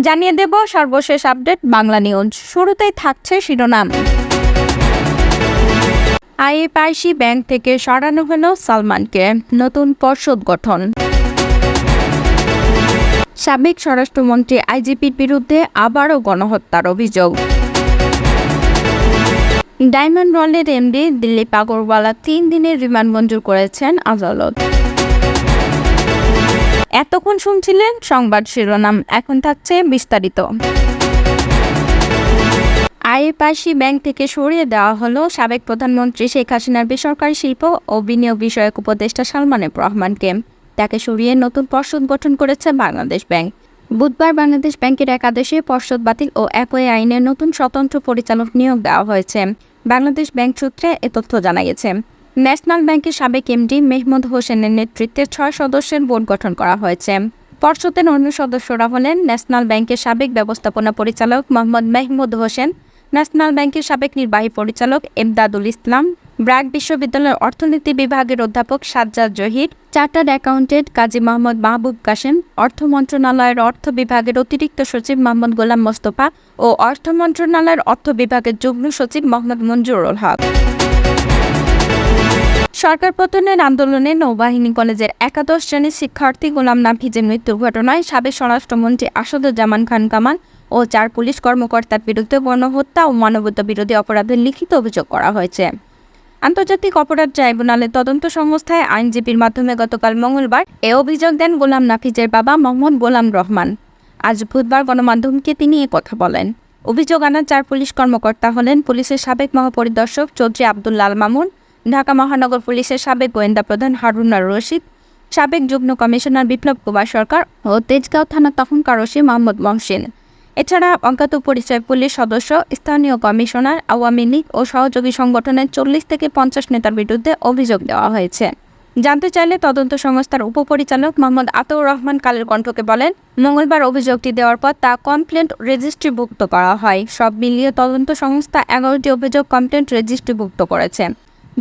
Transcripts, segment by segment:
জানিয়ে দেব সর্বশেষ update Bangla news. শুরুতেই থাকছে শিরোনাম। আইএফআইসি ব্যাংক থেকে সরানো হলো সালমানকে, নতুন পর্ষদ গঠন। সাবেক স্বরাষ্ট্রমন্ত্রী আইজিপির বিরুদ্ধে আবারও গণহত্যার অভিযোগ। ডায়মন্ড রলের এমডি দিলীপ আগরওয়ালা 3 দিনের রিমান্ড মঞ্জুর করেছেন আদালত। এতক্ষণ শুনছিলেন সংবাদ শিরোনাম, এখন থাকছে বিস্তারিত। আইএফআইসি ব্যাংক থেকে সরিয়ে দেওয়া হলো সাবেক প্রধানমন্ত্রী শেখ হাসিনার বেসরকারি শিল্প ও বিনিয়োগ বিষয়ক উপদেষ্টা সালমান এফ রহমানকে। তাকে সরিয়ে নতুন পর্ষদ গঠন করেছে বাংলাদেশ ব্যাংক। বুধবার বাংলাদেশ ব্যাংকের একাদশে পর্ষদ বাতিল ও একই আইনে নতুন স্বতন্ত্র পরিচালক নিয়োগ দেওয়া হয়েছে। বাংলাদেশ ব্যাংক সূত্রে এ তথ্য জানা গেছে। ন্যাশনাল ব্যাংকের সাবেক এমডি মেহমুদ হোসেনের নেতৃত্বে 6 সদস্যের বোর্ড গঠন করা হয়েছে। পর্ষদের অন্য সদস্যরা হলেন ন্যাশনাল ব্যাংকের সাবেক ব্যবস্থাপনা পরিচালক মোহাম্মদ মেহমুদ হোসেন, ন্যাশনাল ব্যাংকের সাবেক নির্বাহী পরিচালক এমদাদুল ইসলাম, ব্র্যাক বিশ্ববিদ্যালয়ের অর্থনীতি বিভাগের অধ্যাপক সাজ্জাদ জহির, চার্টার্ড অ্যাকাউন্টেন্ট কাজী মোহাম্মদ মাহবুব কাশেম, অর্থ মন্ত্রণালয়ের অর্থ বিভাগের অতিরিক্ত সচিব মোহাম্মদ গোলাম মোস্তফা ও অর্থ মন্ত্রণালয়ের অর্থ বিভাগের যুগ্ম সচিব মোহাম্মদ মঞ্জুরুল হক। সরকার পতনের আন্দোলনে নৌবাহিনী কলেজের একাদশ শ্রেণীর শিক্ষার্থী গোলাম নাফিজের মৃত্যু ঘটনায় সাবেক স্বরাষ্ট্রমন্ত্রী আসাদুজ্জামান খান কামাল ও 4 পুলিশ কর্মকর্তার বিরুদ্ধে গণহত্যা ও মানবতা বিরোধী অপরাধের লিখিত অভিযোগ করা হয়েছে। আন্তর্জাতিক অপরাধ ট্রাইব্যুনালের তদন্ত সংস্থায় আইনজীবীর মাধ্যমে গতকাল মঙ্গলবার এ অভিযোগ দেন গোলাম নাফিজের বাবা মোহাম্মদ গোলাম রহমান। আজ বুধবার গণমাধ্যমকে তিনি কথা বলেন। অভিযোগ আনা 4 পুলিশ কর্মকর্তা হলেন পুলিশের সাবেক মহাপরিদর্শক চৌধুরী আব্দুল্লাহ আল মামুন, ঢাকা মহানগর পুলিশের সাবেক গোয়েন্দা প্রধান হারুন আর রশিদ, সাবেক যুগ্ম কমিশনার বিপ্লব কুমার সরকার ও তেজগাঁও থানা তখনকার ওসি মোহাম্মদ মহসিন। এছাড়া অজ্ঞাত পরিচয় পুলিশ সদস্য, স্থানীয় কমিশনার, আওয়ামী লীগ ও সহযোগী সংগঠনের 40 থেকে 50 নেতার বিরুদ্ধে অভিযোগ দেওয়া হয়েছে। জানতে চাইলে তদন্ত সংস্থার উপপরিচালক মোহাম্মদ আতাউর রহমান কালের কণ্ঠকে বলেন, মঙ্গলবার অভিযোগটি দেওয়ার পর তা কমপ্লেন্ট রেজিস্ট্রিভুক্ত করা হয়। সব মিলিয়ে তদন্ত সংস্থা 11টি অভিযোগ কমপ্লেন্ট রেজিস্ট্রিভুক্ত করেছে।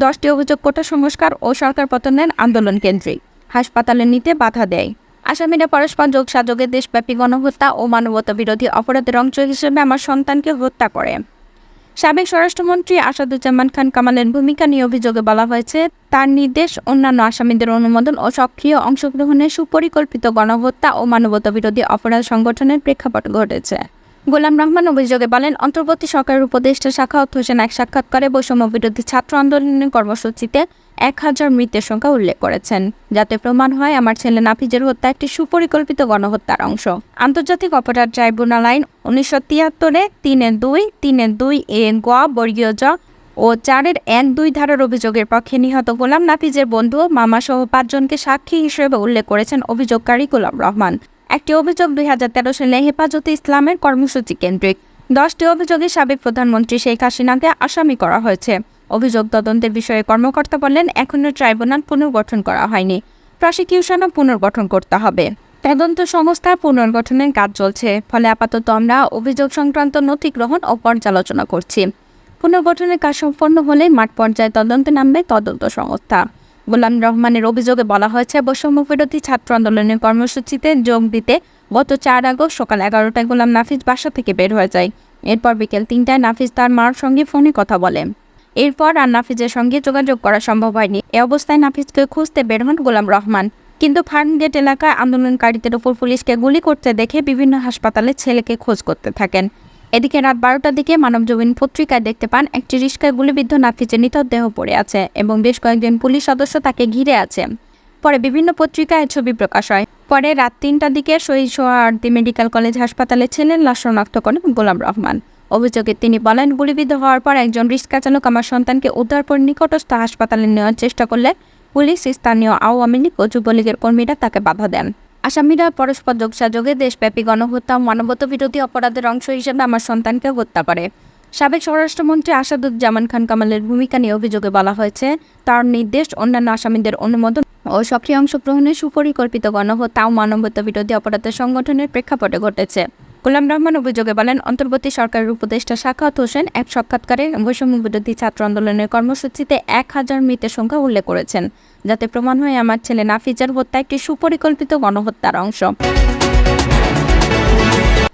10টি অভিযোগ কোটা সংস্কার ও সরকার পতনের আন্দোলন কেন্দ্রিক। হাসপাতালে নিতে বাধা দেয়। আসামিরা পরস্পর যোগসাযোগে দেশব্যাপী গণহত্যা ও মানবতা বিরোধী অপরাধের অংশ হিসেবে আমার সন্তানকে হত্যা করে। সাবেক স্বরাষ্ট্রমন্ত্রী আসাদুজ্জামান খান কামালের ভূমিকা নিয়ে অভিযোগে বলা হয়েছে, তার নির্দেশ, অন্যান্য আসামিদের অনুমোদন ও সক্রিয় অংশগ্রহণে সুপরিকল্পিত গণহত্যা ও মানবতা বিরোধী অপরাধ সংগঠনের প্রেক্ষাপট ঘটেছে। গোলাম রহমান অভিযোগে বলেন, অন্তর্বর্তী সরকারের উপদেষ্টা সাখাওয়াত হোসেন এক সাক্ষাৎকারে বৈষম্য বিরোধী ছাত্র আন্দোলনের কর্মসূচিতে 1000 মৃতের সংখ্যা উল্লেখ করেছেন, যাতে প্রমাণ হয় আমার ছেলে নাফিজের হত্যা একটি সুপরিকল্পিত গণহত্যার অংশ। আন্তর্জাতিক অপরাধ ট্রাইব্যুনাল আইন 1973-এ 3-2, 3-2 গ বর্গীয় জ ও 4-1-2 ধারার অভিযোগের পক্ষে নিহত গোলাম নাফিজের বন্ধু, মামা সহ 5 জনকে সাক্ষী হিসেবে উল্লেখ করেছেন অভিযোগকারী গোলাম রহমান। একটি অভিযোগ 2013 সালে হেফাজতে ইসলামের কর্মসূচি কেন্দ্রিক। 10টি অভিযোগে সাবেক প্রধানমন্ত্রী শেখ হাসিনাকে আসামি করা হয়েছে। অভিযোগ তদন্তের বিষয়ে কর্মকর্তা বলেন, এখনও ট্রাইব্যুনাল পুনর্গঠন করা হয়নি, প্রসিকিউশনও পুনর্গঠন করতে হবে। তদন্ত সংস্থা পুনর্গঠনের কাজ চলছে, ফলে আপাতত আমরা অভিযোগ সংক্রান্ত নথি গ্রহণ ও পর্যালোচনা করছি। পুনর্গঠনের কাজ সম্পন্ন হলে মাঠ পর্যায়ে তদন্তে নামবে তদন্ত সংস্থা। গোলাম রহমানের অভিযোগে বলা হয়েছে, বৈষম্য বিরোধী ছাত্র আন্দোলনের কর্মসূচিতে যোগ দিতে গত 4 আগস্ট সকাল 11টায় গোলাম নাফিজ বাসা থেকে বের হয়ে যায়। এরপর বিকেল 3টায় নাফিজ তার মার সঙ্গে ফোনে কথা বলে। এরপর আর নাফিজের সঙ্গে যোগাযোগ করা সম্ভব হয়নি। এ অবস্থায় নাফিজকে খুঁজতে বের হন গোলাম রহমান, কিন্তু ফার্মগেট এলাকায় আন্দোলনকারীদের ওপর পুলিশকে গুলি করতে দেখে বিভিন্ন হাসপাতালে ছেলেকে খোঁজ করতে থাকেন। এদিকে রাত 12টার দিকে মানবজমিন পত্রিকায় দেখতে পান একটি রিস্কায় গুলিবিদ্ধ নাফিজের মৃতদেহ পড়ে আছে এবং বেশ কয়েকজন পুলিশ সদস্য তাকে ঘিরে আছে। পরে বিভিন্ন পত্রিকায় ছবি প্রকাশ হয়। পরে রাত 3টার দিকে শহীদ সোহরাওয়ার্দী মেডিকেল কলেজ হাসপাতালে ছেলের লাশ শনাক্ত করেন গোলাম রহমান। অভিযোগে তিনি বলেন, গুলিবিদ্ধ হওয়ার পর একজন রিক্সা চালক আমার সন্তানকে উদ্ধার করে নিকটস্থ হাসপাতালে নেওয়ার চেষ্টা করলে পুলিশ, স্থানীয় আওয়ামী লীগ ও যুবলীগের কর্মীরা তাকে বাধা দেন। আসামিরা পরস্পর যোগসাযোগে দেশব্যাপী গণহত্যা ও মানবতা বিরোধী অপরাধের অংশ হিসেবে আমার সন্তানকে হত্যা করে। সাবেক স্বরাষ্ট্রমন্ত্রী আসাদুজ্জামান খান কামালের ভূমিকা নিয়ে অভিযোগে বলা হয়েছে, তার নির্দেশ, অন্যান্য আসামিদের অনুমোদন ও সক্রিয় অংশগ্রহণে সুপরিকল্পিত গণহত্যা ও মানবতা বিরোধী অপরাধের সংগঠনের প্রেক্ষাপটে ঘটেছে। গোলাম রহমান অভিযোগে বলেন, অন্তর্বর্তী সরকারের উপদেষ্টা সাখাওয়াত হোসেন এক সাক্ষাৎকারে বৈষম্য বিরোধী ছাত্র আন্দোলনের কর্মসূচিতে 1000 মৃতের সংখ্যা উল্লেখ করেছেন, যাতে প্রমাণ হয় আমার ছেলে নাফিজের হত্যা একটি সুপরিকল্পিত গণহত্যার অংশ।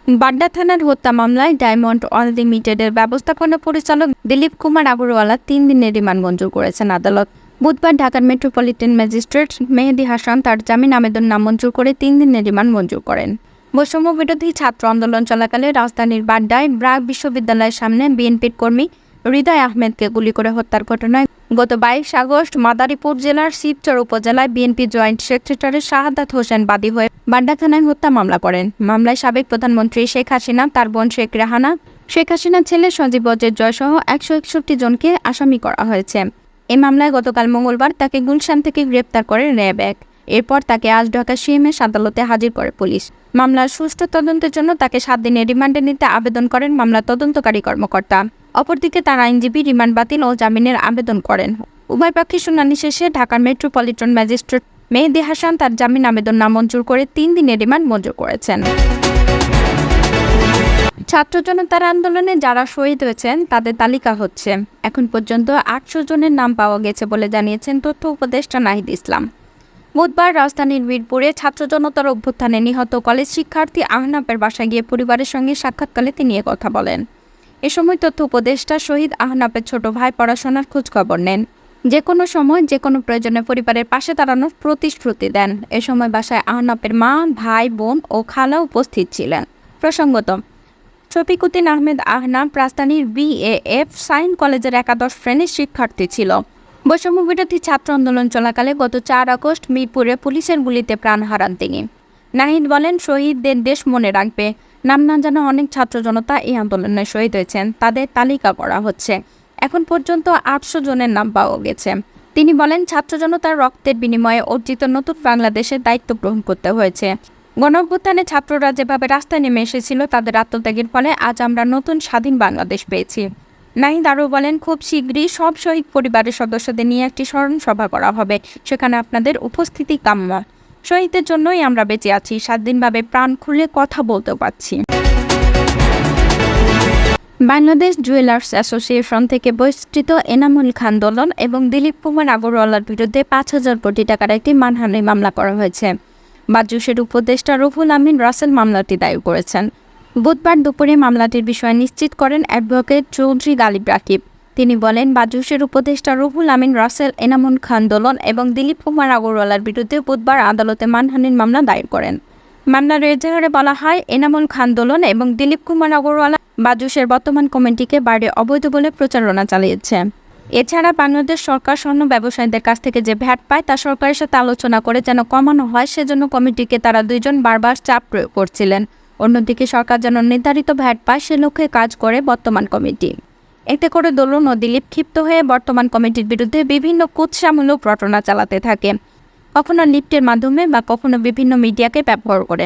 বাড্ডা থানার হত্যা মামলায় ডায়মন্ড আনলিমিটেডের ব্যবস্থাপনা পরিচালক দিলীপ কুমার আগরওয়ালা 3 দিনের রিমান্ড মঞ্জুর করেছেন আদালত। বুধবার ঢাকার মেট্রোপলিটন ম্যাজিস্ট্রেট মেহেদী হাসান তার জামিন আবেদন নামঞ্জুর করে 3 দিনের রিমান্ড মঞ্জুর করেন। বৈষম্য বিরোধী ছাত্র আন্দোলন চলাকালে রাজধানীর বাড্ডায় ব্র্যাক বিশ্ববিদ্যালয়ের সামনে বিএনপির কর্মী হৃদয় আহমেদকে গুলি করে হত্যার ঘটনায় গত 22 আগস্ট মাদারীপুর জেলার শিবচর উপজেলায় BNP joint secretary Shahadat Hossain বাদী হয়ে বাড্ডা থানায় হত্যা মামলা করেন। মামলায় সাবেক প্রধানমন্ত্রী শেখ হাসিনা, তার বোন শেখ রেহানা, শেখ হাসিনার ছেলে সজীব ওয়াজেদ জয়সহ 161 জনকে আসামি করা হয়েছে। এই মামলায় গতকাল মঙ্গলবার তাকে গুলশান থেকে গ্রেপ্তার করে র্যাব 1। এরপর তাকে আজ ঢাকা সিএমএস আদালতে হাজির করে পুলিশ। মামলার সুষ্ঠু তদন্তের জন্য তাকে 7 দিনের রিমান্ডে নিতে আবেদন করেন মামলার তদন্তকারী কর্মকর্তা। অপরদিকে তার আইনজীবী রিমান্ড বাতিল ও জামিনের আবেদন করেন। উভয় পক্ষের শুনানি শেষে ঢাকার মেট্রোপলিটন ম্যাজিস্ট্রেট মেহেদী হাসান তার জামিন আবেদন নামঞ্জুর করে 3 দিনের রিমান্ড মঞ্জুর করেছেন। ছাত্র জনতার আন্দোলনে যারা শহীদ হয়েছেন তাদের তালিকা হচ্ছে। এখন পর্যন্ত 800 জনের নাম পাওয়া গেছে বলে জানিয়েছেন তথ্য উপদেষ্টা নাহিদ ইসলাম। বুধবার রাজধানীর মিরপুরে ছাত্র জনতার অভ্যুত্থানে নিহত কলেজ শিক্ষার্থী আহনাফের বাসায় গিয়ে পরিবারের সঙ্গে সাক্ষাৎকালে তিনি কথা বলেন। এ সময় তথ্য উপদেষ্টা শহীদ আহনাফের ছোট ভাই পড়াশোনার খোঁজখবর নেন। যে কোনো সময় যে কোনো প্রয়োজনে পরিবারের পাশে দাঁড়ানোর প্রতিশ্রুতি দেন। এ সময় বাসায় আহনাফের মা, ভাই, বোন ও খালা উপস্থিত ছিলেন। প্রসঙ্গত, শফিকুদ্দিন আহমেদ আহনাফ রাজধানীর বিএএফ সাইন কলেজের একাদশ শ্রেণীর শিক্ষার্থী ছিল। বৈষম্য বিরোধী ছাত্র আন্দোলন চলাকালে গত 4 আগস্ট মিরপুরে পুলিশের গুলিতে প্রাণ হারান তিনি। নাহিদ বলেন, শহীদদের দেশ মনে রাখবে। নাম না জানা অনেক ছাত্র জনতা এই আন্দোলনে শহীদ হয়েছেন, তাদের তালিকা করা হচ্ছে। এখন পর্যন্ত 800 জনের নাম পাওয়া গেছে। তিনি বলেন, ছাত্র জনতার রক্তের বিনিময়ে অর্জিত নতুন বাংলাদেশের দায়িত্ব গ্রহণ করতে হয়েছে। গণঅভ্যুত্থানে ছাত্ররা যেভাবে রাস্তায় নেমে এসেছিল, তাদের আত্মত্যাগের ফলে আজ আমরা নতুন স্বাধীন বাংলাদেশ পেয়েছি। নাহিদ আরও বলেন, খুব শীঘ্রই সব শহীদ পরিবারের সদস্যদের নিয়ে একটি স্মরণ সভা করা হবে। সেখানে আপনাদের উপস্থিতি কাম্য। শহীদদের জন্যই আমরা বেঁচে আছি, স্বাধীনভাবে প্রাণ খুলে কথা বলতে পারছি। বাংলাদেশ জুয়েলার্স অ্যাসোসিয়েশন থেকে বহিষ্কৃত এনামুল খান দোলন এবং দিলীপ কুমার আগরওয়ালার বিরুদ্ধে 5,000 কোটি টাকার একটি মানহানি মামলা করা হয়েছে। বাজুসের উপদেষ্টা রুহুল আমিন রাসেল মামলাটি দায়ের করেছেন। বুধবার দুপুরে মামলাটির বিষয়ে নিশ্চিত করেন অ্যাডভোকেট চৌধুরী গালিব রাকিব। তিনি বলেন, বাজুসের উপদেষ্টা রুহুল আমিন রাসেল এনামুল খান দোলন এবং দিলীপ কুমার আগরওয়ালার বিরুদ্ধে বুধবার আদালতে মানহানির মামলা দায়ের করেন। মামলার এজাহারে বলা হয়, এনামুল খান দোলন এবং দিলীপ কুমার আগরওয়ালা বাজুসের বর্তমান কমিটিকে বাইরে অবৈধ বলে প্রচারণা চালিয়েছে। এছাড়া বাংলাদেশ সরকার স্বর্ণ ব্যবসায়ীদের কাছ থেকে যে ভ্যাট পায় তা সরকারের সাথে আলোচনা করে যেন কমানো হয়, সেজন্য কমিটিকে তারা দুইজন বারবার চাপ প্রয়োগ করছিলেন। অন্যদিকে সরকার যেন নির্ধারিত ভ্যাট পায় সে লক্ষ্যে কাজ করে বর্তমান কমিটি। এতে করে দোলন ও দিলীপ ক্ষিপ্ত হয়ে বর্তমান কমিটির বিরুদ্ধে বিভিন্ন কুৎসামূলক রটনা চালাতে থাকে, কখনো লিফটের মাধ্যমে বা কখনো বিভিন্ন মিডিয়াকে ব্যবহার করে।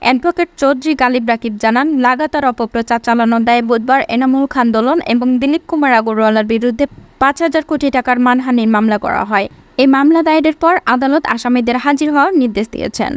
অ্যাডভোকেট চৌধুরী গালিব রাকিব জানান, লাগাতার অপপ্রচার চালানোর দায়ে বুধবার এনামুল খান দোলন এবং দিলীপ কুমার আগরওয়ালার বিরুদ্ধে 5,000 কোটি টাকার মানহানির মামলা করা হয়। এই মামলা দায়েরের পর আদালত আসামিদের হাজির হওয়ার নির্দেশ দিয়েছেন।